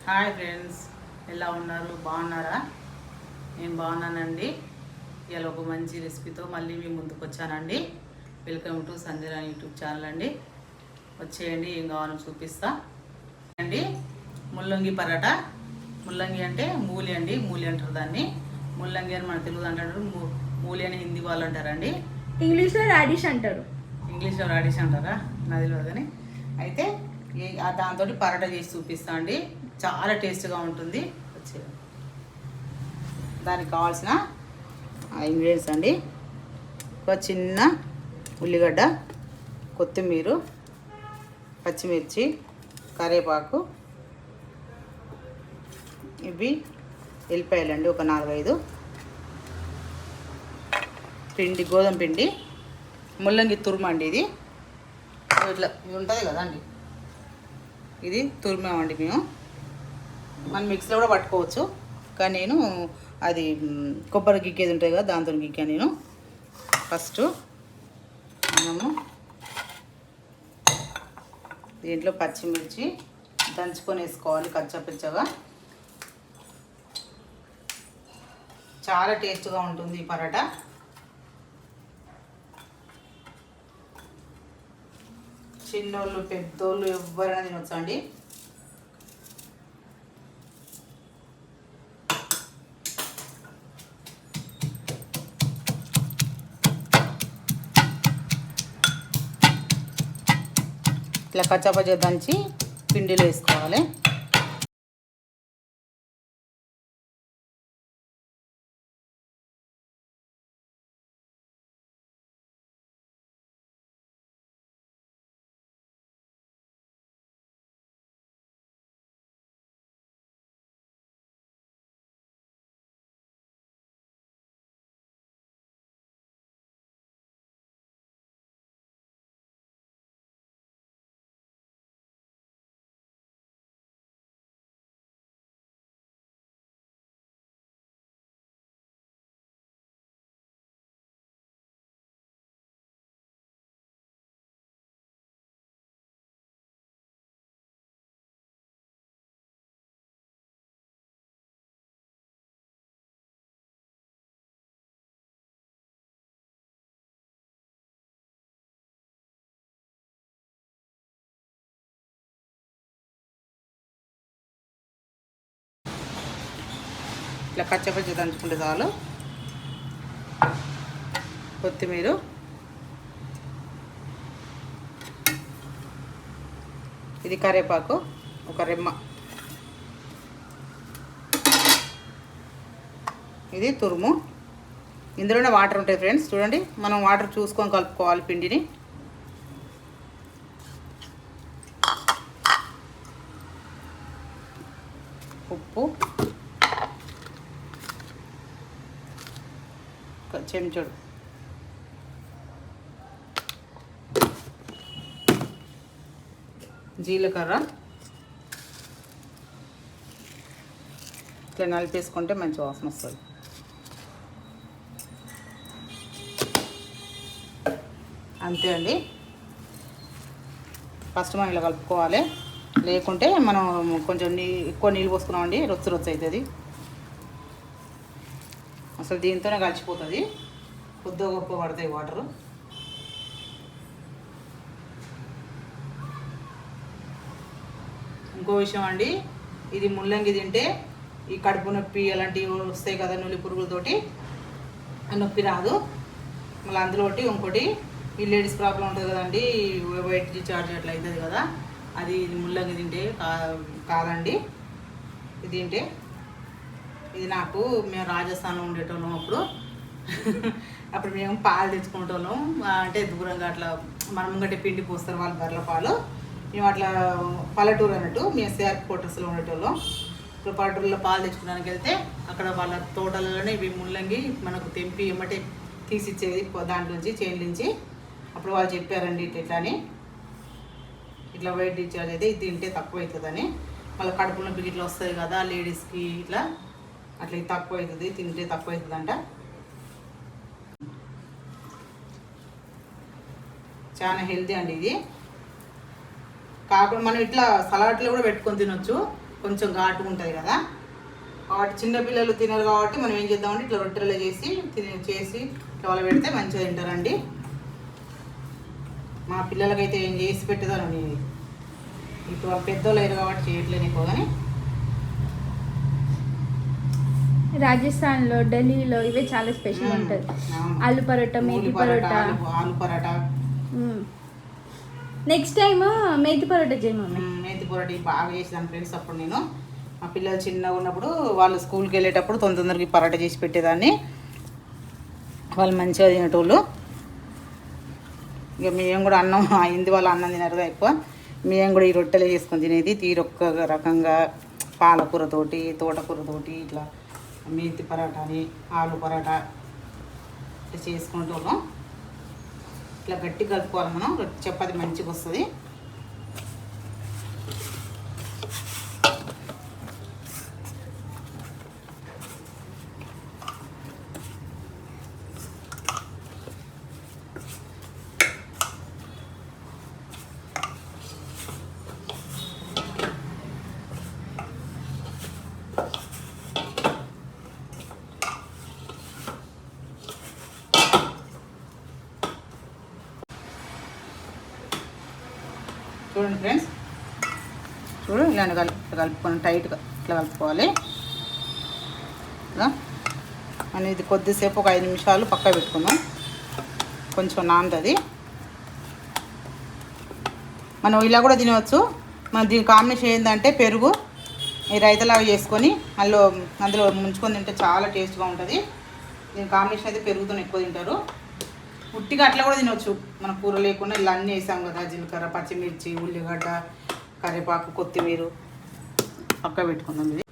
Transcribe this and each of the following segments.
Hi friends, ఎలా ఉన్నారు? బాగున్నారా? నేను బాగున్నానండి. ఇలా ఒక మంచి రెసిపీతో మళ్ళీ మీ ముందుకు వచ్చానండి. Welcome to Sanjana YouTube channel అండి. వచ్చేయండి, ఏం కావాలో చూపిస్తా అండి. ముల్లంగి పరాటా. ముల్లంగి అంటే మూలి అండి, మూలి అంటారు దాన్ని. ముల్లంగి అని మన తెలుగు అంటారు, మూలి అని హిందీ వాళ్ళు అంటారండి. ఇంగ్లీష్లో రాడిష్ అంటారు. ఇంగ్లీష్లో రాడిష్ అంటారా? నదిలో కానీ అయితే దాంతో పరాటా చేసి చూపిస్తా అండి. చాలా టేస్ట్గా ఉంటుంది. వచ్చే దానికి కావాల్సిన ఇంగ్రీడియంట్స్ అండి: ఒక చిన్న ఉల్లిగడ్డ, కొత్తిమీర, పచ్చిమిర్చి, కరివేపాకు, ఇవి ఎల్లిపాయలు అండి, ఒక 4-5, పిండి, గోధుమ పిండి, ముల్లంగి తురుమండి. ఇది ఇట్లా ఇది ఉంటుంది కదా అండి, ఇది తురిమామండి మేము. మనం మిక్సీలో కూడా పట్టుకోవచ్చు, కానీ నేను అది కొబ్బరి గిక్కేది ఉంటుంది కదా, దాంతో గిక్కా నేను. ఫస్ట్ మనము దీంట్లో పచ్చిమిర్చి దంచుకొని వేసుకోవాలి కచ్చపిచ్చగా. చాలా టేస్ట్గా ఉంటుంది ఈ పరాటా. చిన్నోళ్ళు పెద్దోళ్ళు ఎవరైనా తినొచ్చు అండి. ఇట్లా కచ్చాపచ్చ దంచి పిండిలో వేసుకోవాలి. ఇట్లా కచ్చపచ్చి దంచుకుంటే చాలు. కొత్తిమీర, ఇది కరివేపాకు, ఒక రెమ్మ, ఇది తురుము. ఇందులోనే వాటర్ ఉంటాయి ఫ్రెండ్స్, చూడండి. మనం వాటర్ చూసుకొని కలుపుకోవాలి పిండిని. ఉప్పు, చెంచాడు, జీలకర్ర. ఇట్లా నలిపేసుకుంటే మంచి వాసన వస్తుంది. అంతే అండి. ఫస్ట్ మనం ఇలా కలుపుకోవాలి, లేకుంటే మనం కొంచెం ఎక్కువ నీళ్ళు పోసుకున్నామండి, రొచ్చు అవుతుంది. అసలు దీంతోనే కలిసిపోతుంది, కొద్దిగా గొప్ప పడతాయి వాటరు. ఇంకో విషయం అండి, ఇది ముల్లంగి తింటే ఈ కడుపు నొప్పి అలాంటివి వస్తాయి కదా, నులి పురుగులతోటి నొప్పి రాదు. మళ్ళీ అందులో ఇంకోటి ఈ లేడీస్ ప్రాబ్లం ఉంటుంది కదండి, వైట్ డిశ్చార్జ్ అట్లా అవుతుంది కదా, అది ముల్లంగి తింటే కాదండి. ఇది తింటే, ఇది నాకు, మేము రాజస్థాన్లో ఉండేటోళ్ళం అప్పుడు మేము పాలు తెచ్చుకుంటాము. అంటే దూరంగా అట్లా మన ముంగటే పిండి పోస్తారు వాళ్ళు, బర్రెల పాలు. మేము అట్లా పల్లెటూరు అన్నట్టు, మేము సిఆర్ క్వార్టర్స్లో ఉండేటోళ్ళం. ఇప్పుడు పల్లెటూరులో పాలు తెచ్చుకోవడానికి వెళ్తే అక్కడ వాళ్ళ తోటలలోనే ఇవి ముల్లంగి మనకు తెంపి ఎమ్మటే తీసిచ్చేది దాంట్లోంచి, చేనుల నుంచి. అప్పుడు వాళ్ళు చెప్పారండి ఇట్లా అని, ఇట్లా వైట్ డిశ్చార్జ్ అయితే ఇది తింటే తక్కువ అవుతుందని. మళ్ళీ కడుపు నొప్పికి ఇట్లా వస్తుంది కదా లేడీస్కి, ఇట్లా అట్లా తక్కువ అవుతుంది, తింటే తక్కువ అవుతుందంట. చాలా హెల్తీ అండి ఇది. కాకుండా మనం ఇట్లా సలాడ్లో కూడా పెట్టుకొని తినొచ్చు. కొంచెం ఘాటుగా ఉంటుంది కదా. కాబట్టి చిన్నపిల్లలు తినరు కాబట్టి మనం ఏం చేద్దామంటే ఇట్లా రొట్టెలు చేసి ఇట్లా వాళ్ళు పెడితే మంచిగా తింటారండి. మా పిల్లలకైతే ఏం చేసి పెట్టేదాను నేను. ఇప్పుడు వాళ్ళు పెద్దోళ్ళు అయ్యారు కాబట్టి చేయట్లేను ఎక్కువ. కానీ రాజస్థాన్లో, ఢిల్లీలో ఇవే చాలా స్పెషల్ ఉంటుంది. ఆలు పరోటా, మేతి పరోటా. ఆలు పరోటా. నెక్స్ట్ టైం మేతి పరోటా చేయమని. మేతి పరోటా బాగా చేసేదాన్ని ఫ్రెండ్స్. అప్పుడు నేను మా పిల్లలు చిన్నగా ఉన్నప్పుడు వాళ్ళు స్కూల్కి వెళ్ళేటప్పుడు తొందరగా పరోటా చేసి పెట్టేదాన్ని. వాళ్ళు మంచిగా తినేటోళ్ళు. ఇక మేము కూడా అన్నం అయింది, వాళ్ళు అన్నం తినరుగా ఎక్కువ. మేము కూడా ఈ రొట్టెలు చేసుకొని తినేది తీరొక్క రకంగా పాలకూరతోటి, తోటకూరతోటి, ఇట్లా మేతి పరాటాని, ఆలు పరాటా ఇట్లా చేసుకుంటాం. ఇట్లా గట్టి కలుపుకోవాలి మనం. చపాతి మంచిగా వస్తుంది. చూడండి ఫ్రెండ్స్, ఇలాంటి కలుపుకొని టైట్గా ఇట్లా కలుపుకోవాలి. అని ఇది కొద్దిసేపు ఒక 5 నిమిషాలు పక్క పెట్టుకుందాం. కొంచెం నానుతుంది. మనం ఇలా కూడా తినవచ్చు. మన దీని కాంబినేషన్ ఏంటంటే పెరుగు ఈ రైతలాగా చేసుకొని అందులో ముంచుకొని తింటే చాలా టేస్ట్గా ఉంటుంది. దీని కాంబినేషన్ అయితే పెరుగుతో ఎక్కువ తింటారు. ఉట్టిగా అట్లా కూడా తినవచ్చు. మన కూర లేకుండా ఇలా అన్నీ వేసాం కదా, జీలకర్ర, పచ్చిమిర్చి, ఉల్లిగడ్డ, కరివేపాకు, కొత్తిమీర. పక్క పెట్టుకుందాం. ఇది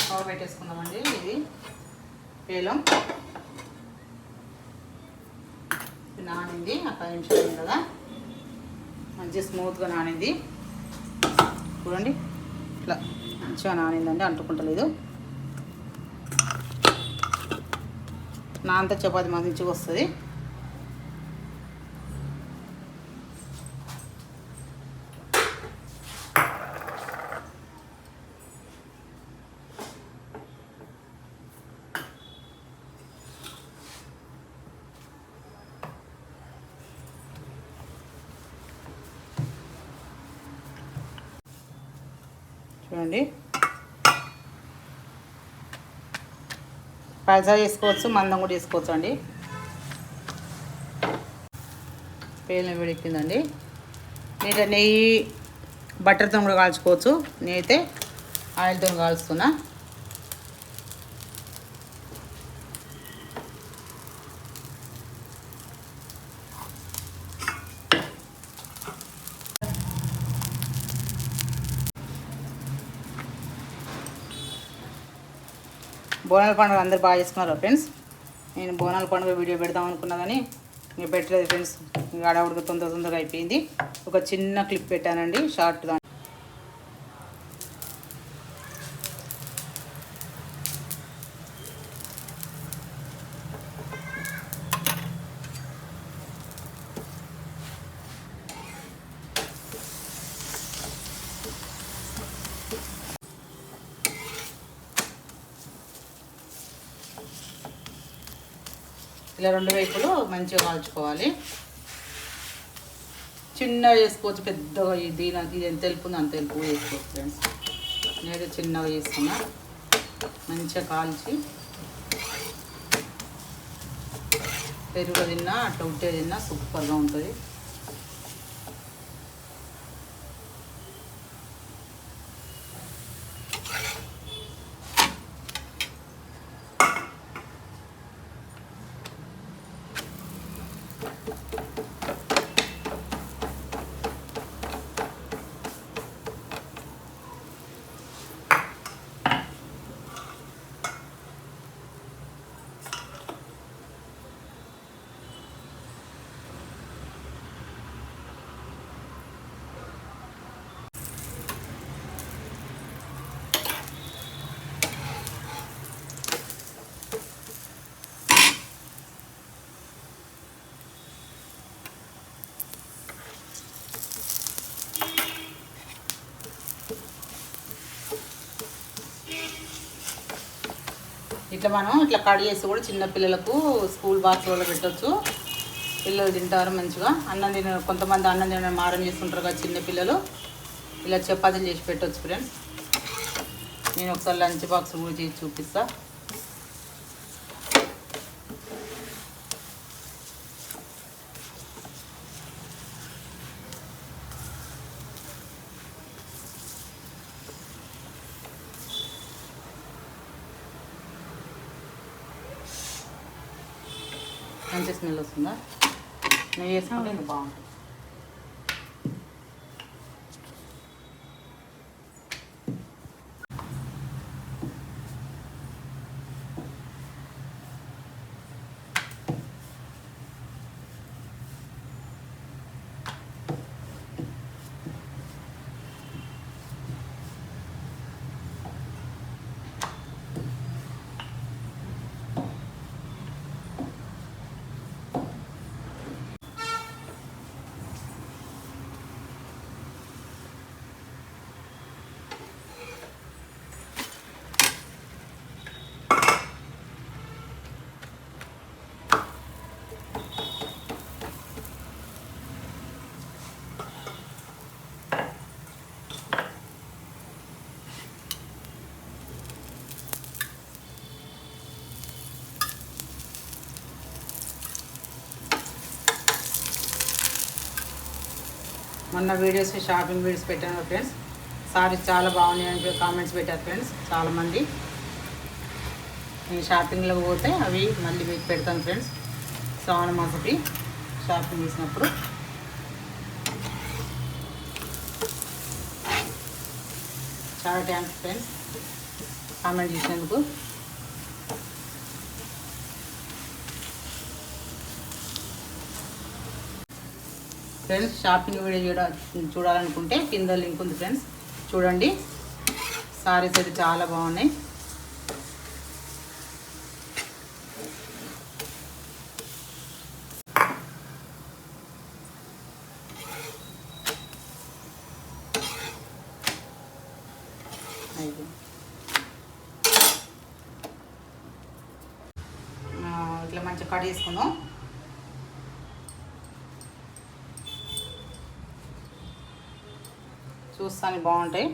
స్టవ్ పెట్టేసుకుందామండి. ఇది పేలం నానింది. 10 నిమిషాలు అయింది కదా, మంచిగా స్మూత్గా నానింది. చూడండి ఇట్లా మంచిగా నానిందండి, అంటుకుంటలేదు. నాంత చపాతి మంచిగా వస్తుంది. చూడండి పల్సా చేసుకోవచ్చు, మందం కూడా చేసుకోవచ్చు అండి. పేలిన వేడెక్కిందండి. మీరు నెయ్యి బటర్తో కూడా కాల్చుకోవచ్చు. నేనైతే ఆయిల్తో కాల్స్తున్నా. బోనాల పండుగ అందరు బాగా చేసుకున్నారు ఫ్రెండ్స్. నేను బోనాల పండుగ వీడియో పెడదాం అనుకున్నా కానీ ఇంకా పెట్టలేదు ఫ్రెండ్స్. ఇంకా ఆడవుడికి తొందరగా అయిపోయింది. ఒక చిన్న క్లిప్ పెట్టానండి, షార్ట్. దాని ఇలా 2 వైపులు మంచిగా కాల్చుకోవాలి. చిన్నగా చేసుకోవచ్చు, పెద్దగా ఇది ఎంత తెలుపుందో అంత తెలుపు చేసుకోవచ్చు ఫ్రెండ్స్. నేనైతే చిన్నగా చేసుకున్నా. మంచిగా కాల్చి పెరుగు తిన్నా అట్లా ఉంటే తిన్నా సూపర్గా ఉంటుంది. ఇట్లా మనం ఇట్లా కట్ చేసి కూడా చిన్న పిల్లలకు స్కూల్ బాక్స్లలో పెట్టవచ్చు. పిల్లలు తింటారు మంచిగా. అన్నం తిన కొంతమంది అన్నం తినడం మారం చేస్తుంటారు కదా చిన్న పిల్లలు, ఇలా చపాతీలు చేసి పెట్టవచ్చు ఫ్రెండ్స్. నేను ఒకసారి లంచ్ బాక్స్ కూడా చేసి చూపిస్తా. మంచి స్మెల్ వస్తుందా? నెయ్యి వేసుకుంటే ఇంకా బాగుంటుంది. మొన్న వీడియోస్ షాపింగ్ వీడియోస్ పెట్టాను ఫ్రెండ్స్. సారీస్ చాలా బాగున్నాయి అని కామెంట్స్ పెట్టారు ఫ్రెండ్స్ చాలామంది. నేను షాపింగ్లో పోతే అవి మళ్ళీ మీకు పెడతాను ఫ్రెండ్స్. శ్రావణ మాసకి షాపింగ్ చేసినప్పుడు. చాలా థ్యాంక్స్ ఫ్రెండ్స్ కామెంట్ చేసినందుకు. ఫ్రెండ్స్ షాపింగ్ వీడియో చూడాలనుకుంటే కింద లింక్ ఉంది ఫ్రెండ్స్, చూడండి. సారీస్ అయితే చాలా బాగున్నాయి. ఇట్లా మంచిగా కట్ చేసుకుందాం. చూస్తాను బాగుంటాయి.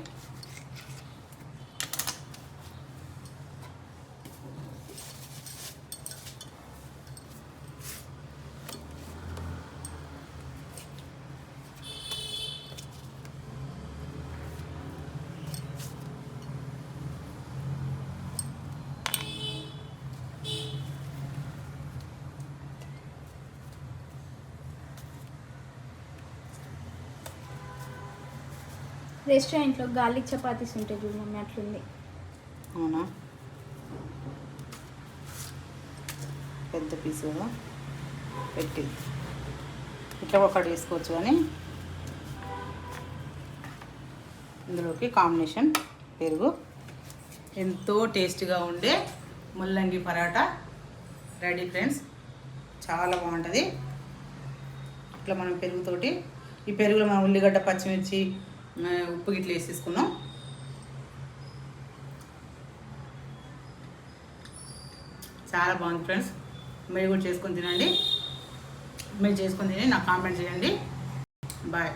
రెస్టారెంట్లో గార్లిక్ చపాతీస్ ఉంటాయి చూడు మమ్మీ, అట్లుంది. అవునా? పెద్ద పీస్ కదా పెట్టి ఇట్లా ఒకటి వేసుకోవచ్చు. కానీ ఇందులోకి కాంబినేషన్ పెరుగు. ఎంతో టేస్టీగా ఉండే ముల్లంగి పరాటా రెడీ ఫ్రెండ్స్. చాలా బాగుంటుంది. ఇట్లా మనం పెరుగుతోటి, ఈ పెరుగులో మనం ఉల్లిగడ్డ పచ్చిమిర్చి ఉప్పు గిట్ల వేసేసుకున్నాం. చాలా బాగుంది ఫ్రెండ్స్. మీరు కూడా చేసుకొని తినండి. మీరు చేసుకొని తిని నాకు కామెంట్ చేయండి. బాయ్.